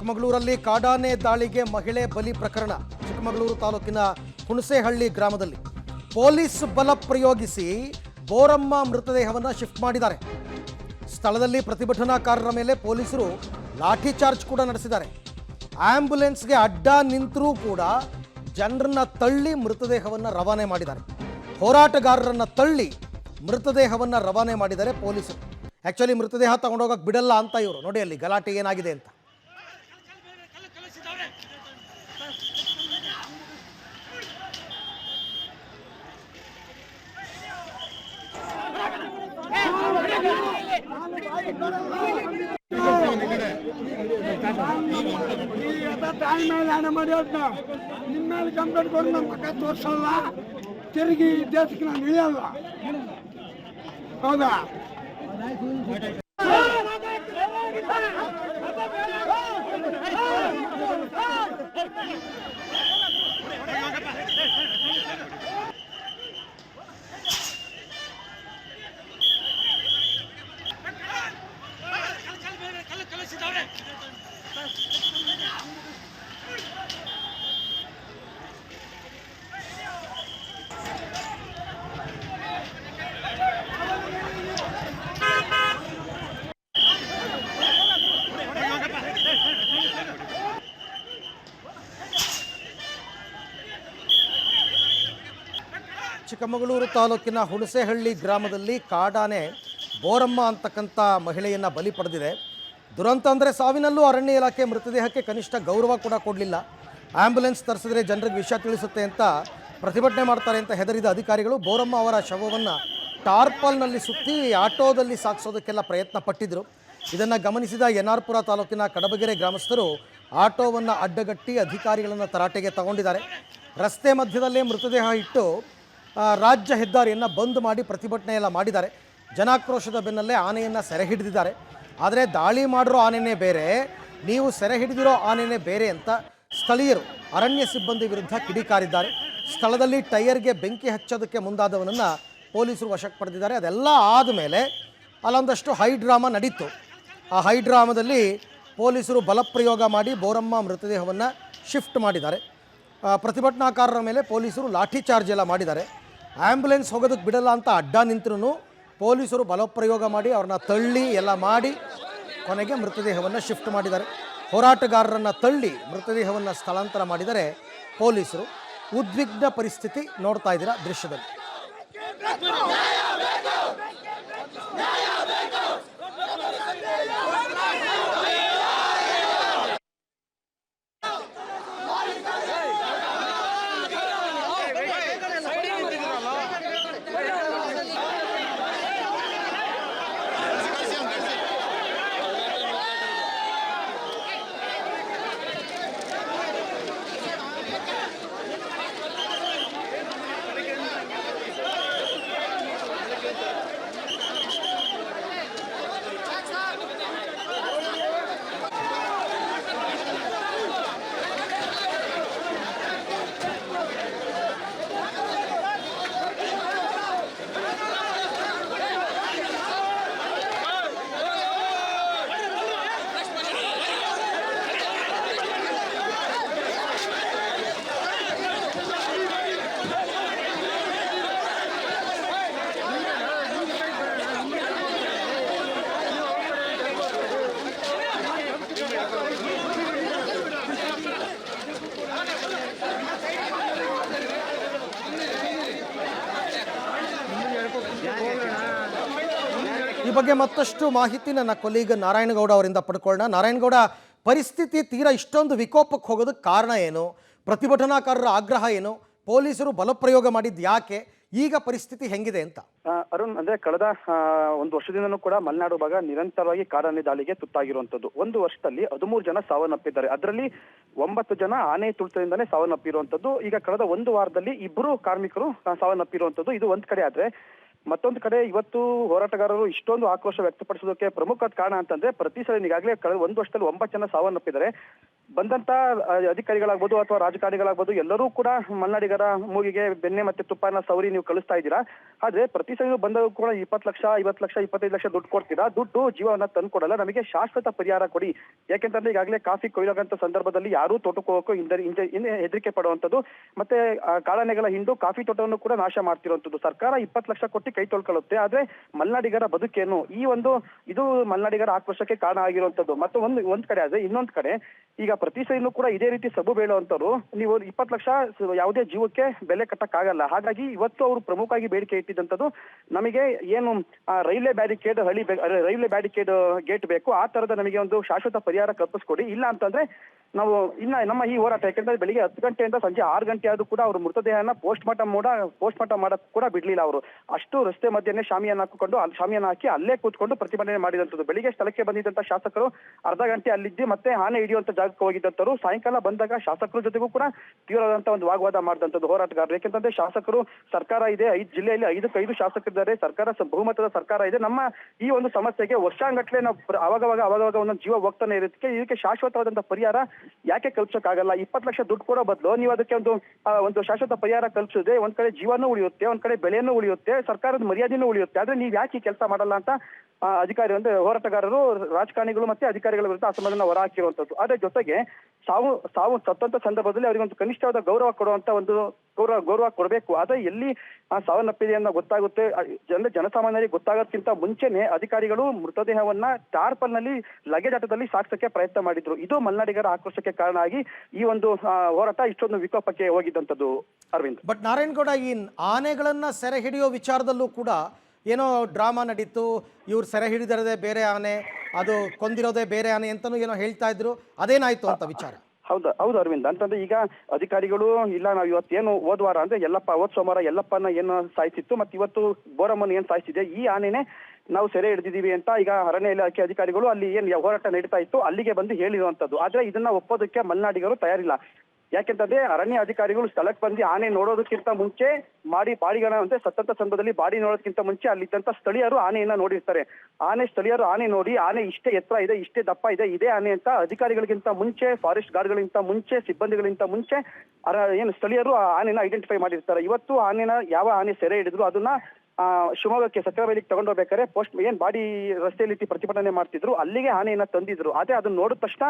ಚಿಕ್ಕಮಗಳೂರಲ್ಲಿ ಕಾಡಾನೆ ದಾಳಿಗೆ ಮಹಿಳೆ ಬಲಿ ಪ್ರಕರಣ. ಚಿಕ್ಕಮಗಳೂರು ತಾಲೂಕಿನ ಹುಣಸೇಹಳ್ಳಿ ಗ್ರಾಮದಲ್ಲಿ ಪೊಲೀಸ್ ಬಲ ಪ್ರಯೋಗಿಸಿ ಬೋರಮ್ಮ ಮೃತದೇಹವನ್ನು ಶಿಫ್ಟ್ ಮಾಡಿದ್ದಾರೆ. ಸ್ಥಳದಲ್ಲಿ ಪ್ರತಿಭಟನಾಕಾರರ ಮೇಲೆ ಪೊಲೀಸರು ಲಾಠಿ ಚಾರ್ಜ್ ಕೂಡ ನಡೆಸಿದ್ದಾರೆ. ಆಂಬ್ಯುಲೆನ್ಸ್ಗೆ ಅಡ್ಡ ನಿಂತರೂ ಕೂಡ ಜನರನ್ನ ತಳ್ಳಿ ಮೃತದೇಹವನ್ನು ರವಾನೆ ಮಾಡಿದ್ದಾರೆ. ಹೋರಾಟಗಾರರನ್ನ ತಳ್ಳಿ ಮೃತದೇಹವನ್ನು ರವಾನೆ ಮಾಡಿದ್ದಾರೆ ಪೊಲೀಸರು. ಆ್ಯಕ್ಚುಲಿ ಮೃತದೇಹ ತಗೊಂಡೋಗಕ್ಕೆ ಬಿಡಲ್ಲ ಅಂತ ಇವರು. ನೋಡಿ ಅಲ್ಲಿ ಗಲಾಟೆ ಏನಾಗಿದೆ ಅಂತ. ನಿಮ್ಮೇಲೆ ಕಂಪ್ಲೇಂಟ್ ಕೊಡು, ನಮ್ಮ ಪಕ್ಕ ತೋರಿಸಲ್ಲ, ತಿರುಗಿ ದೇಶಕ್ಕೆ ನಾನು ಇಳಿಯಲ್ಲ. ಹೌದಾ? ಚಿಕ್ಕಮಗಳೂರು ತಾಲೂಕಿನ ಹುಣಸೇಹಳ್ಳಿ ಗ್ರಾಮದಲ್ಲಿ ಕಾಡಾನೆ ಬೋರಮ್ಮ ಅಂತಕ್ಕಂಥ ಮಹಿಳೆಯನ್ನು ಬಲಿ ಪಡೆದಿದೆ. ದುರಂತ ಅಂದರೆ ಸಾವಿನಲ್ಲೂ ಅರಣ್ಯ ಇಲಾಖೆ ಮೃತದೇಹಕ್ಕೆ ಕನಿಷ್ಠ ಗೌರವ ಕೂಡ ಕೊಡಲಿಲ್ಲ. ಆಂಬ್ಯುಲೆನ್ಸ್ ತರಿಸಿದ್ರೆ ಜನರಿಗೆ ವಿಷಯ ತಿಳಿಸುತ್ತೆ ಅಂತ ಪ್ರತಿಭಟನೆ ಮಾಡ್ತಾರೆ ಅಂತ ಹೆದರಿದ ಅಧಿಕಾರಿಗಳು ಬೋರಮ್ಮ ಅವರ ಶವವನ್ನು ಟಾರ್ಪಲ್ನಲ್ಲಿ ಸುತ್ತಿ ಆಟೋದಲ್ಲಿ ಸಾಗಿಸೋದಕ್ಕೆಲ್ಲ ಪ್ರಯತ್ನ ಪಟ್ಟಿದ್ದರು. ಇದನ್ನು ಗಮನಿಸಿದ ಎನ್ಆರ್ಪುರ ತಾಲೂಕಿನ ಕಡಬಗೆರೆ ಗ್ರಾಮಸ್ಥರು ಆಟೋವನ್ನು ಅಡ್ಡಗಟ್ಟಿ ಅಧಿಕಾರಿಗಳನ್ನು ತರಾಟೆಗೆ ತಗೊಂಡಿದ್ದಾರೆ. ರಸ್ತೆ ಮಧ್ಯದಲ್ಲೇ ಮೃತದೇಹ ಇಟ್ಟು ರಾಜ್ಯ ಹೆದ್ದಾರಿಯನ್ನು ಬಂದ್ ಮಾಡಿ ಪ್ರತಿಭಟನೆ ಎಲ್ಲ ಮಾಡಿದ್ದಾರೆ. ಜನಾಕ್ರೋಶದ ಬೆನ್ನಲ್ಲೇ ಆನೆಯನ್ನು ಸೆರೆ ಹಿಡಿದಿದ್ದಾರೆ. ಆದರೆ ದಾಳಿ ಮಾಡಿರೋ ಆನೆನೇ ಬೇರೆ, ನೀವು ಸೆರೆ ಹಿಡಿದಿರೋ ಆನೆನೇ ಬೇರೆ ಅಂತ ಸ್ಥಳೀಯರು ಅರಣ್ಯ ಸಿಬ್ಬಂದಿ ವಿರುದ್ಧ ಕಿಡಿಕಾರಿದ್ದಾರೆ. ಸ್ಥಳದಲ್ಲಿ ಟೈರ್ಗೆ ಬೆಂಕಿ ಹಚ್ಚೋದಕ್ಕೆ ಮುಂದಾದವನನ್ನು ಪೊಲೀಸರು ವಶಕ್ಕೆ ಪಡೆದಿದ್ದಾರೆ. ಅದೆಲ್ಲ ಆದಮೇಲೆ ಅಲ್ಲೊಂದಷ್ಟು ಹೈ ಡ್ರಾಮಾ ನಡೀತು. ಆ ಹೈ ಡ್ರಾಮಾದಲ್ಲಿ ಪೊಲೀಸರು ಬಲಪ್ರಯೋಗ ಮಾಡಿ ಬೋರಮ್ಮ ಮೃತದೇಹವನ್ನು ಶಿಫ್ಟ್ ಮಾಡಿದ್ದಾರೆ. ಪ್ರತಿಭಟನಾಕಾರರ ಮೇಲೆ ಪೊಲೀಸರು ಲಾಠಿ ಚಾರ್ಜ್ ಎಲ್ಲ ಮಾಡಿದ್ದಾರೆ. ಆ್ಯಂಬುಲೆನ್ಸ್ ಹೋಗೋದಕ್ಕೆ ಬಿಡಲ್ಲ ಅಂತ ಅಡ್ಡ ನಿಂತರೂ ಪೊಲೀಸರು ಬಲಪ್ರಯೋಗ ಮಾಡಿ ಅವ್ರನ್ನ ತಳ್ಳಿ ಎಲ್ಲ ಮಾಡಿ ಕೊನೆಗೆ ಮೃತದೇಹವನ್ನು ಶಿಫ್ಟ್ ಮಾಡಿದ್ದಾರೆ. ಹೋರಾಟಗಾರರನ್ನು ತಳ್ಳಿ ಮೃತದೇಹವನ್ನು ಸ್ಥಳಾಂತರ ಮಾಡಿದರೆ ಪೊಲೀಸರು. ಉದ್ವಿಗ್ನ ಪರಿಸ್ಥಿತಿ ನೋಡ್ತಾ ಇದ್ದೀರಾ ದೃಶ್ಯದಲ್ಲಿ. ಈ ಬಗ್ಗೆ ಮತ್ತಷ್ಟು ಮಾಹಿತಿ ನನ್ನ ಕೊಲೀಗ್ ನಾರಾಯಣಗೌಡ ಅವರಿಂದ ಪಡ್ಕೊಳ್ಳೋಣ. ನಾರಾಯಣಗೌಡ, ಪರಿಸ್ಥಿತಿ ತೀರಾ ಇಷ್ಟೊಂದು ವಿಕೋಪಕ್ಕೆ ಹೋಗೋದಕ್ಕೆ ಕಾರಣ ಏನು? ಪ್ರತಿಭಟನಾಕಾರರ ಆಗ್ರಹ ಏನು? ಪೊಲೀಸರು ಬಲಪ್ರಯೋಗ ಮಾಡಿದ್ದು ಯಾಕೆ? ಈಗ ಪರಿಸ್ಥಿತಿ ಹೆಂಗಿದೆ ಅಂತ? ಅರುಣ್, ಅಂದ್ರೆ ಕಳೆದ ಒಂದು ವರ್ಷದಿಂದನೂ ಕೂಡ ಮಲೆನಾಡು ಭಾಗ ನಿರಂತರವಾಗಿ ಕಾಡಾನೆ ದಾಳಿಗೆ ತುತ್ತಾಗಿರುವಂತದ್ದು. ಒಂದು ವರ್ಷದಲ್ಲಿ 13 ಜನ ಸಾವನ್ನಪ್ಪಿದ್ದಾರೆ. ಅದರಲ್ಲಿ 9 ಜನ ಆನೆ ತುಳಿತದಿಂದಾನೇ ಸಾವನ್ನಪ್ಪಿರುವಂತದ್ದು. ಈಗ ಕಳೆದ ಒಂದು ವಾರದಲ್ಲಿ 2 ಕಾರ್ಮಿಕರು ಸಾವನ್ನಪ್ಪಿರುವಂತದ್ದು. ಇದು ಒಂದ್ ಕಡೆ ಆದ್ರೆ ಮತ್ತೊಂದು ಕಡೆ ಇವತ್ತು ಹೋರಾಟಗಾರರು ಇಷ್ಟೊಂದು ಆಕ್ರೋಶ ವ್ಯಕ್ತಪಡಿಸೋದಕ್ಕೆ ಪ್ರಮುಖ ಕಾರಣ ಅಂತಂದ್ರೆ ಪ್ರತಿ ಸಲ ಈಗಾಗಲೇ ಕಳೆದ ಒಂದು ವರ್ಷದಲ್ಲಿ 9 ಜನ ಸಾವನ್ನಪ್ಪಿದ್ದಾರೆ. ಬಂದಂತ ಅಧಿಕಾರಿಗಳಾಗ್ಬೋದು ಅಥವಾ ರಾಜಕಾರಣಿಗಳಾಗ್ಬೋದು ಎಲ್ಲರೂ ಕೂಡ ಮಲ್ನಾಡಿಗರ ಮೂಗಿಗೆ ಬೆಣ್ಣೆ ಮತ್ತೆ ತುಪ್ಪನ ಸವರಿ ನೀವು ಕಳಿಸ್ತಾ ಇದ್ದೀರಾ. ಆದ್ರೆ ಪ್ರತಿ ಸಲ ಬಂದರೂ ಕೂಡ 20 ಲಕ್ಷ 50 ಲಕ್ಷ 25 ಲಕ್ಷ ದುಡ್ಡು ಕೊಡ್ತೀರಾ. ದುಡ್ಡು ಜೀವನ ತಂದು ಕೊಡಲ್ಲ. ನಮಗೆ ಶಾಶ್ವತ ಪರಿಹಾರ ಕೊಡಿ. ಯಾಕೆಂತಂದ್ರೆ ಈಗಾಗಲೇ ಕಾಫಿ ಕೊಯ್ಲಾಗಂತ ಸಂದರ್ಭದಲ್ಲಿ ಯಾರೂ ತೋಟಕ್ಕೆ ಹೋಗೋಕ್ಕೂ ಹಿಂದೆ ಹೆದರಿಕೆ ಪಡುವಂಥದ್ದು, ಮತ್ತೆ ಕಾಳನೆಗಳ ಹಿಂಡು ಕಾಫಿ ತೋಟವನ್ನು ಕೂಡ ನಾಶ ಮಾಡ್ತಿರುವಂಥದ್ದು. ಸರ್ಕಾರ 20 ಲಕ್ಷ ಕೊಟ್ಟು ಕೈ ತೊಳ್ಕೊಳ್ಳುತ್ತೆ. ಆದ್ರೆ ಮಲ್ನಾಡಿಗರ ಬದುಕೇನು? ಇದು ಮಲ್ನಾಡಿಗರ ಆಕ್ರೋಶಕ್ಕೆ ಕಾರಣ ಆಗಿರುವಂಥದ್ದು. ಮತ್ತು ಒಂದ್ ಕಡೆ ಆದ್ರೆ ಇನ್ನೊಂದ್ ಕಡೆ ಈಗ ಪ್ರತಿ ಸೈನು ಕೂಡ ಇದೇ ರೀತಿ ಸಬು ಬೇಳುವಂತವ್ರು ನೀವು 20 ಲಕ್ಷ ಯಾವುದೇ ಜೀವಕ್ಕೆ ಬೆಲೆ ಕಟ್ಟಕ್ಕಾಗಲ್ಲ. ಹಾಗಾಗಿ ಇವತ್ತು ಅವರು ಪ್ರಮುಖವಾಗಿ ಬೇಡಿಕೆ ಇಟ್ಟಿದ್ದಂಥದ್ದು ನಮಗೆ ಏನು ರೈಲ್ವೆ ಬ್ಯಾರಿಕೇಡ್ ಗೇಟ್ ಬೇಕು, ಆ ತರದ ನಮಗೆ ಒಂದು ಶಾಶ್ವತ ಪರಿಹಾರ ಕಲ್ಪಿಸ್ಕೊಡಿ. ಇಲ್ಲ ಅಂತಂದ್ರೆ ನಾವು ನಮ್ಮ ಈ ಹೋರಾಟ, ಯಾಕೆಂದ್ರೆ ಬೆಳಿಗ್ಗೆ 10 ಗಂಟೆಯಿಂದ ಸಂಜೆ 6 ಗಂಟೆ ಆದ್ರೂ ಕೂಡ ಅವ್ರ ಮೃತದೇಹನ ಪೋಸ್ಟ್ ಮಾರ್ಟಮ್ ಮಾಡಕ್ ಕೂಡ ಬಿಡ್ಲಿಲ್ಲ. ಅವರು ಅಷ್ಟು ರಸ್ತೆ ಮಧ್ಯೆನೇ ಶಾಮಿಯಾನ ಹಾಕಿ ಅಲ್ಲೇ ಕೂತ್ಕೊಂಡು ಪ್ರತಿಭಟನೆ ಮಾಡಿದಂಥದ್ದು. ಬೆಳಿಗ್ಗೆ ಸ್ಥಳಕ್ಕೆ ಬಂದಿದ್ದಂತ ಶಾಸಕರು ಅರ್ಧ ಗಂಟೆ ಅಲ್ಲಿದ್ದು ಮತ್ತೆ ಆನೆ ಹಿಡಿಯುವಂತ ಜಾಗಕ್ಕೆ ಹೋಗಿದ್ದಂತರು ಸಾಯಂಕಾಲ ಬಂದಾಗ ಶಾಸಕರ ಜೊತೆಗೂ ಕೂಡ ತೀವ್ರವಾದಂತಹ ಒಂದು ವಾಗ್ವಾದ ಮಾಡಿದಂಥದ್ದು ಹೋರಾಟಗಾರರು. ಯಾಕೆಂತಂದ್ರೆ ಶಾಸಕರು ಸರ್ಕಾರ ಇದೆ, 5 ಜಿಲ್ಲೆಯಲ್ಲಿ 5 ಶಾಸಕರಿದ್ದಾರೆ, ಸರ್ಕಾರ ಬಹುಮತದ ಸರ್ಕಾರ ಇದೆ. ನಮ್ಮ ಈ ಒಂದು ಸಮಸ್ಯೆಗೆ ವರ್ಷಾಂಗಟ್ಲೆ ನಾವು ಅವಾಗವಾಗ ಒಂದೊಂದು ಜೀವ ಹೋಗ್ತಾನೆ ಇರೋದಕ್ಕೆ ಇದಕ್ಕೆ ಶಾಶ್ವತವಾದಂತಹ ಪರಿಹಾರ ಯಾಕೆ ಕಲ್ಪಿಸಕ್ಕಾಗಲ್ಲ? 20 ಲಕ್ಷ ದುಡ್ಡು ಕೊಡೋ ಬದಲು ನೀವು ಅದಕ್ಕೆ ಒಂದು ಶಾಶ್ವತ ಪರಿಹಾರ ಕಲ್ಪಿಸಿದ್ರೆ ಒಂದ್ ಕಡೆ ಜೀವನೂ ಉಳಿಯುತ್ತೆ, ಒಂದ್ ಕಡೆ ಬೆಲೆನೂ ಉಳಿಯುತ್ತೆ, ಸರ್ಕಾರದ ಮರ್ಯಾದೆನೂ ಉಳಿಯುತ್ತೆ. ಆದ್ರೆ ನೀವ್ ಯಾಕೆ ಈ ಕೆಲಸ ಮಾಡಲ್ಲ ಅಂತ ಹೋರಾಟಗಾರರು, ರಾಜಕಾರಣಿಗಳು ಮತ್ತೆ ಅಧಿಕಾರಿಗಳ ವಿರುದ್ಧ ಅಸಮಾಧಾನ ಹೊರ ಹಾಕಿರುವಂತದ್ದು. ಅದ್ರ ಜೊತೆಗೆ ಸಾವು ಸತ್ತಂತ ಸಂದರ್ಭದಲ್ಲಿ ಅವರಿಗೆ ಒಂದು ಕನಿಷ್ಠವಾದ ಗೌರವ ಕೊಡುವಂತ ಒಂದು ಗೌರವ ಕೊಡಬೇಕು. ಆದ್ರೆ ಎಲ್ಲಿ ಸಾವನ್ನಪ್ಪಿದೆ ಅನ್ನೋ ಗೊತ್ತಾಗುತ್ತೆ, ಜನಸಾಮಾನ್ಯರಿಗೆ ಗೊತ್ತಾಗೋದಕ್ಕಿಂತ ಮುಂಚೆನೆ ಅಧಿಕಾರಿಗಳು ಮೃತದೇಹವನ್ನ ಟಾರ್ಪಲ್ ನಲ್ಲಿ ಲಗೇಜ್ ಆಟದಲ್ಲಿ ಸಾಗಿಸಕ್ಕೆ ಪ್ರಯತ್ನ ಮಾಡಿದ್ರು. ಇದು ಮಲ್ನಾಡಿಗರ ಆಕ್ರೋಶಕ್ಕೆ ಕಾರಣ ಆಗಿ ಈ ಒಂದು ಹೋರಾಟ ಇಷ್ಟೊಂದು ವಿಕೋಪಕ್ಕೆ ಹೋಗಿದ್ದಂಥದ್ದು. ಅರವಿಂದ್, ಬಟ್ ನಾರಾಯಣಗೌಡ, ಈ ಆನೆಗಳನ್ನ ಸೆರೆ ಹಿಡಿಯೋ ವಿಚಾರದಲ್ಲೂ ಕೂಡ ಏನೋ ಡ್ರಾಮಾ ನಡೀತು. ಇವ್ರು ಸೆರೆ ಹಿಡಿದಿರೋದೇ ಬೇರೆ ಆನೆ, ಅದು ಕೊಂದಿರೋದೇ ಬೇರೆ ಆನೆ ಅಂತಲೂ ಏನೋ ಹೇಳ್ತಾ ಇದ್ರು. ಅದೇನಾಯ್ತು ಅಂತ ವಿಚಾರ? ಹೌದು ಅರವಿಂದ್, ಅಂತಂದ್ರೆ ಈಗ ಅಧಿಕಾರಿಗಳು ಇಲ್ಲ ನಾವು ಇವತ್ತೇನು ಹೋದ್ವಾರ ಅಂದ್ರೆ ಹೋದ್ ಸೋಮವಾರ ಯಲ್ಲಪ್ಪನ ಏನು ಸಾಯಿಸಿತ್ತು ಮತ್ತೆ ಇವತ್ತು ಬೋರಮ್ಮನ ಏನ್ ಸಾಯಿಸಿದೆ, ಈ ಆನೆನೆ ನಾವು ಸೆರೆ ಹಿಡಿದಿದ್ದೀವಿ ಅಂತ ಈಗ ಅರಣ್ಯ ಇಲಾಖೆ ಅಧಿಕಾರಿಗಳು ಅಲ್ಲಿ ಏನ್ ಹೋರಾಟ ನಡೀತಾ ಇತ್ತು ಅಲ್ಲಿಗೆ ಬಂದು ಹೇಳಿರುವಂತದ್ದು. ಆದ್ರೆ ಇದನ್ನ ಒಪ್ಪೋದಕ್ಕೆ ಮಲ್ನಾಡಿಗರು ತಯಾರಿಲ್ಲ. ಯಾಕೆಂತಂದ್ರೆ ಅರಣ್ಯ ಅಧಿಕಾರಿಗಳು ಸ್ಥಳಕ್ಕೆ ಬಂದು ಆನೆ ನೋಡೋದಕ್ಕಿಂತ ಮುಂಚೆ ಬಾಡಿಗಳ ಅಂದ್ರೆ ಸತ್ತಂತ ಸಂದರ್ಭದಲ್ಲಿ ಬಾಡಿ ನೋಡೋದಕ್ಕಿಂತ ಮುಂಚೆ ಅಲ್ಲಿದ್ದಂತ ಸ್ಥಳೀಯರು ಆನೆಯನ್ನ ನೋಡಿರ್ತಾರೆ. ಸ್ಥಳೀಯರು ಆನೆ ನೋಡಿ ಆನೆ ಇಷ್ಟೇ ಎತ್ತರ ಇದೆ, ಇಷ್ಟೇ ದಪ್ಪ ಇದೆ, ಇದೇ ಆನೆ ಅಂತ ಅಧಿಕಾರಿಗಳಿಗಿಂತ ಮುಂಚೆ, ಫಾರೆಸ್ಟ್ ಗಾರ್ಡ್ಗಳಿಗಿಂತ ಮುಂಚೆ, ಸಿಬ್ಬಂದಿಗಳಿಗಿಂತ ಮುಂಚೆ ಏನು ಸ್ಥಳೀಯರು ಆನೆನ ಐಡೆಂಟಿಫೈ ಮಾಡಿರ್ತಾರೆ. ಇವತ್ತು ಯಾವ ಆನೆ ಸೆರೆ ಹಿಡಿದ್ರು ಅದನ್ನ ಶಿವಮೊಗ್ಗಕ್ಕೆ ಸಕ್ರವೇಲಿಗೆ ತಗೊಂಡೋಗ್ಬೇಕಾದ್ರೆ ಬಾಡಿ ರಸ್ತೆಯಲ್ಲಿ ಪ್ರತಿಭಟನೆ ಮಾಡ್ತಿದ್ರು, ಅಲ್ಲಿಗೆ ಆನೆಯನ್ನ ತಂದಿದ್ರು. ಆದ್ರೆ ಅದನ್ನ ನೋಡಿದ ತಕ್ಷಣ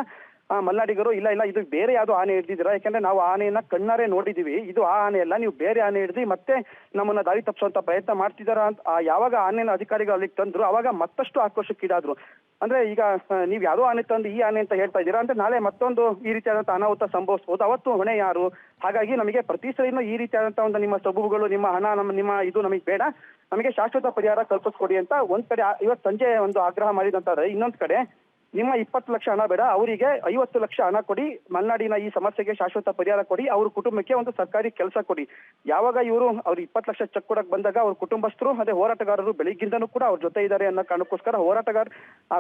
ಮಲ್ನಾಡಿಗರು ಇಲ್ಲ ಇದು ಬೇರೆ ಯಾವ್ದು ಆನೆ ಹಿಡಿದಿದ್ದೀರಾ, ಯಾಕಂದ್ರೆ ನಾವು ಆನೆಯನ್ನ ಕಣ್ಣಾರೆ ನೋಡಿದೀವಿ, ಇದು ಆ ಆನೆ ಅಲ್ಲ, ನೀವು ಬೇರೆ ಆನೆ ಹಿಡಿದು ಮತ್ತೆ ನಮ್ಮನ್ನ ದಾರಿ ತಪ್ಪಿಸುವಂತ ಪ್ರಯತ್ನ ಮಾಡ್ತಿದಾರ ಅಂತ ಯಾವಾಗ ಆನೆನ ಅಧಿಕಾರಿಗಳು ಅಲ್ಲಿಗೆ ತಂದ್ರು ಅವಾಗ ಮತ್ತಷ್ಟು ಆಕ್ರೋಶಕ್ಕೀಡಾದ್ರು. ಅಂದ್ರೆ ಈಗ ನೀವ್ ಯಾರೋ ಆನೆ ತಂದು ಈ ಆನೆ ಅಂತ ಹೇಳ್ತಾ ಇದ್ದೀರಾ ಅಂದ್ರೆ ನಾಳೆ ಮತ್ತೊಂದು ಈ ರೀತಿಯಾದಂತಹ ಅನಾಹುತ ಸಂಭವಿಸಬಹುದು, ಅವತ್ತು ಹೊಣೆ ಯಾರು? ಹಾಗಾಗಿ ನಮಗೆ ಪ್ರತಿ ಸರಿನೂ ಈ ರೀತಿಯಾದಂತಹ ಒಂದು ನಿಮ್ಮ ಸಬೂಬುಗಳು, ನಿಮ್ಮ ಹಣ, ನಿಮ್ಮ ಇದು ನಮಗೆ ಬೇಡ, ನಮಗೆ ಶಾಶ್ವತ ಪರಿಹಾರ ಕಲ್ಪಿಸ್ಕೊಡಿ ಅಂತ ಒಂದ್ ಕಡೆ ಇವತ್ತು ಸಂಜೆ ಒಂದು ಆಗ್ರಹ ಮಾಡಿದಂತಾರೆ. ಇನ್ನೊಂದ್ ಕಡೆ ನಿಮ್ಮ 20 ಲಕ್ಷ ಹಣ ಬೇಡ, ಅವರಿಗೆ 50 ಲಕ್ಷ ಹಣ ಕೊಡಿ, ಮಲ್ನಾಡಿನ ಈ ಸಮಸ್ಯೆಗೆ ಶಾಶ್ವತ ಪರಿಹಾರ ಕೊಡಿ, ಅವ್ರ ಕುಟುಂಬಕ್ಕೆ ಒಂದು ಸರ್ಕಾರಿ ಕೆಲಸ ಕೊಡಿ. ಯಾವಾಗ ಅವ್ರು 20 ಲಕ್ಷ ಚೆಕ್ ಕೊಡಕ್ ಬಂದಾಗ ಅವ್ರ ಕುಟುಂಬಸ್ಥರು ಅದೇ ಹೋರಾಟಗಾರರು ಬೆಳಿಗ್ಗಿಂದನೂ ಕೂಡ ಅವ್ರ ಜೊತೆ ಇದ್ದಾರೆ ಅನ್ನೋ ಕಾರಣಕ್ಕೋಸ್ಕರ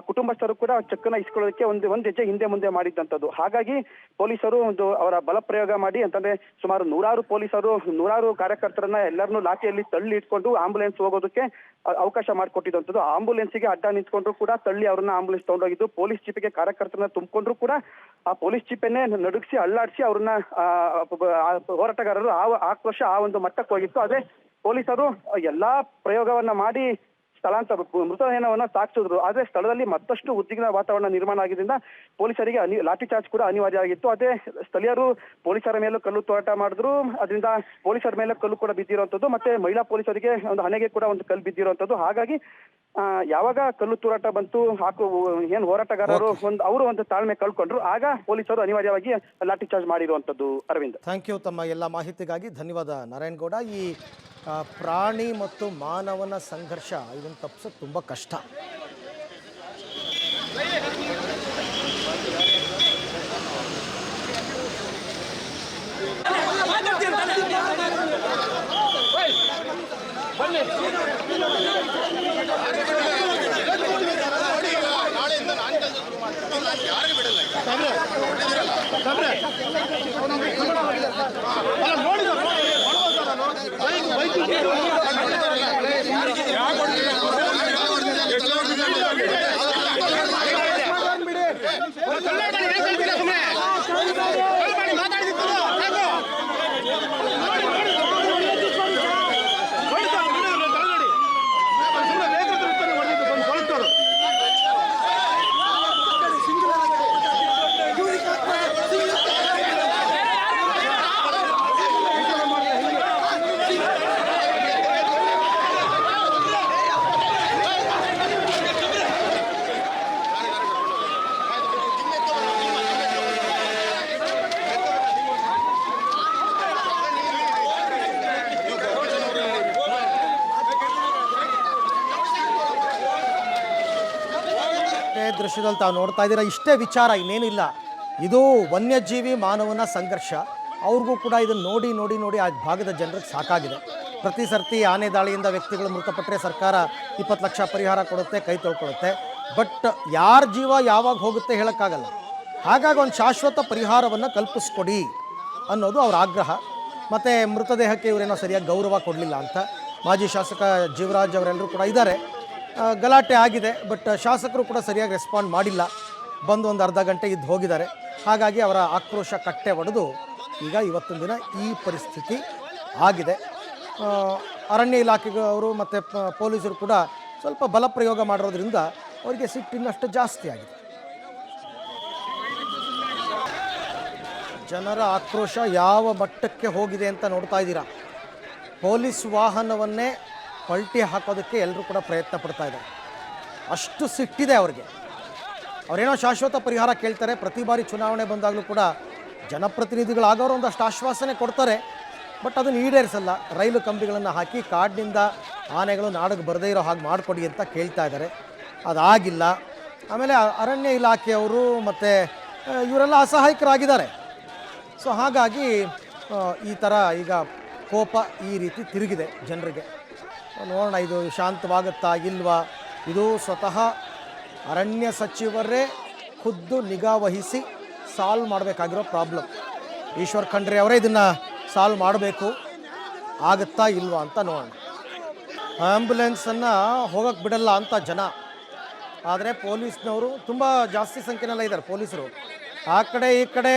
ಕುಟುಂಬಸ್ಥರು ಕೂಡ ಚೆಕ್ನ ಇಸ್ಕೊಳ್ಳೋದಕ್ಕೆ ಒಂದ್ ಹೆಜ್ಜೆ ಹಿಂದೆ ಮುಂದೆ ಮಾಡಿದ್ದಂಥದ್ದು. ಹಾಗಾಗಿ ಪೊಲೀಸರು ಅವರ ಬಲ ಪ್ರಯೋಗ ಮಾಡಿ ಅಂತಂದ್ರೆ ಸುಮಾರು 100 ಪೊಲೀಸರು 100 ಕಾರ್ಯಕರ್ತರನ್ನ ಎಲ್ಲರನ್ನೂ ಲಾಠಿಯಲ್ಲಿ ತಳ್ಳಿ ಇಟ್ಕೊಂಡು ಆಂಬುಲೆನ್ಸ್ ಹೋಗೋದಕ್ಕೆ ಅವಕಾಶ ಮಾಡಿಕೊಟ್ಟಿದ್ದಂಥದ್ದು. ಆಂಬುಲೆನ್ಸ್ಗೆ ಅಡ್ಡ ನಿಂತ್ಕೊಂಡ್ರು ಕೂಡ ತಳ್ಳಿ ಅವ್ರನ್ನ ಆಂಬುಲೆನ್ಸ್ ತಗೊಂಡೋಗಿದ್ದು, ಪೊಲೀಸ್ ಜೀಪಿಗೆ ಕಾರ್ಯಕರ್ತರನ್ನ ತುಂಬಿಕೊಂಡ್ರು ಕೂಡ ಆ ಪೊಲೀಸ್ ಜೀಪನ್ನೇ ನಡುಗಿಸಿ ಅಲ್ಲಾಡಿಸಿ ಅವ್ರನ್ನ ಹೋರಾಟಗಾರರು ಆಕ್ರೋಶ ಒಂದು ಮಟ್ಟಕ್ಕೆ ಹೋಗಿತ್ತು. ಆದ್ರೆ ಪೊಲೀಸರು ಎಲ್ಲಾ ಪ್ರಯೋಗವನ್ನ ಮಾಡಿ ಮೃತದೇಹವನ್ನ ಸಾಗಿಸಿದ್ರು. ಆದ್ರೆ ಸ್ಥಳದಲ್ಲಿ ಮತ್ತಷ್ಟು ಉದ್ವಿಗ್ನ ವಾತಾವರಣ ನಿರ್ಮಾಣ ಆಗಿದ್ದರಿಂದ ಪೊಲೀಸರಿಗೆ ಲಾಠಿ ಚಾರ್ಜ್ ಕೂಡ ಅನಿವಾರ್ಯ ಆಗಿತ್ತು. ಅದೇ ಸ್ಥಳೀಯರು ಪೊಲೀಸರ ಮೇಲೂ ಕಲ್ಲು ತೂರಾಟ ಮಾಡಿದ್ರು, ಅದರಿಂದ ಪೊಲೀಸರ ಮೇಲೆ ಕಲ್ಲು ಕೂಡ ಬಿದ್ದಿರುವಂತದ್ದು, ಮತ್ತೆ ಮಹಿಳಾ ಪೊಲೀಸರಿಗೆ ಒಂದು ಹಣೆಗೆ ಕೂಡ ಒಂದು ಕಲ್ಲು ಬಿದ್ದಿರುವಂತದ್ದು. ಹಾಗಾಗಿ ಯಾವಾಗ ಕಲ್ಲು ತೂರಾಟ ಬಂತು, ಏನ್ ಹೋರಾಟಗಾರರು ಅವರು ಒಂದು ತಾಳ್ಮೆ ಕಳ್ಕೊಂಡ್ರು, ಆಗ ಪೊಲೀಸರು ಅನಿವಾರ್ಯವಾಗಿ ಲಾಠಿ ಚಾರ್ಜ್ ಮಾಡಿರುವಂತದ್ದು. ಅರವಿಂದ್, ಥ್ಯಾಂಕ್ ಯು ತಮ್ಮ ಎಲ್ಲ ಮಾಹಿತಿಗಾಗಿ ಧನ್ಯವಾದ ನಾರಾಯಣಗೌಡ. ಈ ಪ್ರಾಣಿ ಮತ್ತು ಮಾನವನ ಸಂಘರ್ಷ ಇದನ್ನು ತಪ್ಪಿಸೋದು ತುಂಬ ಕಷ್ಟ. ನೋಡಿ ದೃಶ್ಯದಲ್ಲಿ ತಾವು ನೋಡ್ತಾ ಇದ್ದೀರಾ, ಇಷ್ಟೇ ವಿಚಾರ, ಇನ್ನೇನಿಲ್ಲ. ಇದು ವನ್ಯಜೀವಿ ಮಾನವನ ಸಂಘರ್ಷ. ಅವ್ರಿಗೂ ಕೂಡ ಇದನ್ನು ನೋಡಿ ನೋಡಿ ನೋಡಿ ಆ ಭಾಗದ ಜನರಿಗೆ ಸಾಕಾಗಿದೆ. ಪ್ರತಿ ಸರ್ತಿ ಆನೆ ದಾಳಿಯಿಂದ ವ್ಯಕ್ತಿಗಳು ಮೃತಪಟ್ಟರೆ ಸರ್ಕಾರ 20 ಲಕ್ಷ ಪರಿಹಾರ ಕೊಡುತ್ತೆ, ಕೈ ತೊಳ್ಕೊಳುತ್ತೆ. ಬಟ್ ಯಾರ ಜೀವ ಯಾವಾಗ ಹೋಗುತ್ತೆ ಹೇಳೋಕ್ಕಾಗಲ್ಲ. ಹಾಗಾಗಿ ಒಂದು ಶಾಶ್ವತ ಪರಿಹಾರವನ್ನು ಕಲ್ಪಿಸ್ಕೊಡಿ ಅನ್ನೋದು ಅವ್ರ ಆಗ್ರಹ. ಮತ್ತು ಮೃತದೇಹಕ್ಕೆ ಇವರೇನೋ ಸರಿಯಾಗಿ ಗೌರವ ಕೊಡಲಿಲ್ಲ ಅಂತ ಮಾಜಿ ಶಾಸಕ ಜೀವರಾಜ್ ಅವರೆಲ್ಲರೂ ಕೂಡ ಇದ್ದಾರೆ. ಗಲಾಟೆ ಆಗಿದೆ, ಬಟ್ ಶಾಸಕರು ಕೂಡ ಸರಿಯಾಗಿ ರೆಸ್ಪಾಂಡ್ ಮಾಡಿಲ್ಲ. ಬಂದು ಒಂದು ಅರ್ಧ ಗಂಟೆ ಇದ್ದು ಹೋಗಿದ್ದಾರೆ. ಹಾಗಾಗಿ ಅವರ ಆಕ್ರೋಶ ಕಟ್ಟೆ ಒಡೆದು ಈಗ ಇವತ್ತೊಂದು ದಿನ ಈ ಪರಿಸ್ಥಿತಿ ಆಗಿದೆ. ಅರಣ್ಯ ಇಲಾಖೆಯವರು ಮತ್ತು ಪೊಲೀಸರು ಕೂಡ ಸ್ವಲ್ಪ ಬಲ ಪ್ರಯೋಗ ಮಾಡಿರೋದ್ರಿಂದ ಅವರಿಗೆ ಸಿಟ್ಟು ಇನ್ನಷ್ಟು ಜಾಸ್ತಿ ಆಗಿದೆ. ಜನರ ಆಕ್ರೋಶ ಯಾವ ಮಟ್ಟಕ್ಕೆ ಹೋಗಿದೆ ಅಂತ ನೋಡ್ತಾ ಇದ್ದೀರಾ. ಪೊಲೀಸ್ ವಾಹನವನ್ನೇ ಪಲ್ಟಿ ಹಾಕೋದಕ್ಕೆ ಎಲ್ಲರೂ ಕೂಡ ಪ್ರಯತ್ನ ಪಡ್ತಾ ಇದ್ದಾರೆ. ಅಷ್ಟು ಸಿಟ್ಟಿದೆ ಅವ್ರಿಗೆ. ಅವರೇನೋ ಶಾಶ್ವತ ಪರಿಹಾರ ಕೇಳ್ತಾರೆ. ಪ್ರತಿ ಬಾರಿ ಚುನಾವಣೆ ಬಂದಾಗಲೂ ಕೂಡ ಜನಪ್ರತಿನಿಧಿಗಳಾಗೋರು ಒಂದಷ್ಟು ಆಶ್ವಾಸನೆ ಕೊಡ್ತಾರೆ, ಬಟ್ ಅದನ್ನು ಈಡೇರಿಸಲ್ಲ. ರೈಲು ಕಂಬಿಗಳನ್ನು ಹಾಕಿ ಕಾಡಿನಿಂದ ಆನೆಗಳು ನಾಡಿಗೆ ಬರದೇ ಇರೋ ಹಾಗೆ ಮಾಡಿಕೊಡಿ ಅಂತ ಕೇಳ್ತಾ ಇದ್ದಾರೆ. ಅದಾಗಿಲ್ಲ. ಆಮೇಲೆ ಅರಣ್ಯ ಇಲಾಖೆಯವರು ಮತ್ತು ಇವರೆಲ್ಲ ಅಸಹಾಯಕರಾಗಿದ್ದಾರೆ. ಸೊ ಹಾಗಾಗಿ ಈ ಥರ ಈಗ ಕೋಪ ಈ ರೀತಿ ತಿರುಗಿದೆ ಜನರಿಗೆ. ನೋಡೋಣ ಇದು ಶಾಂತವಾಗುತ್ತಾ ಇಲ್ವಾ. ಇದು ಸ್ವತಃ ಅರಣ್ಯ ಸಚಿವರೇ ಖುದ್ದು ನಿಗಾ ವಹಿಸಿ ಸಾಲ್ವ್ ಮಾಡಬೇಕಾಗಿರೋ ಪ್ರಾಬ್ಲಮ್. ಈಶ್ವರ್ ಖಂಡ್ರೆ ಅವರೇ ಇದನ್ನು ಸಾಲ್ವ್ ಮಾಡಬೇಕು. ಆಗುತ್ತಾ ಇಲ್ವಾ ಅಂತ ನೋಡೋಣ. ಆ್ಯಂಬುಲೆನ್ಸನ್ನು ಹೋಗೋಕ್ಕೆ ಬಿಡಲ್ಲ ಅಂತ ಜನ, ಆದರೆ ಪೊಲೀಸ್ನವರು ತುಂಬ ಜಾಸ್ತಿ ಸಂಖ್ಯೆನೆಲ್ಲ ಇದ್ದಾರೆ. ಪೊಲೀಸರು ಆ ಕಡೆ ಈ ಕಡೆ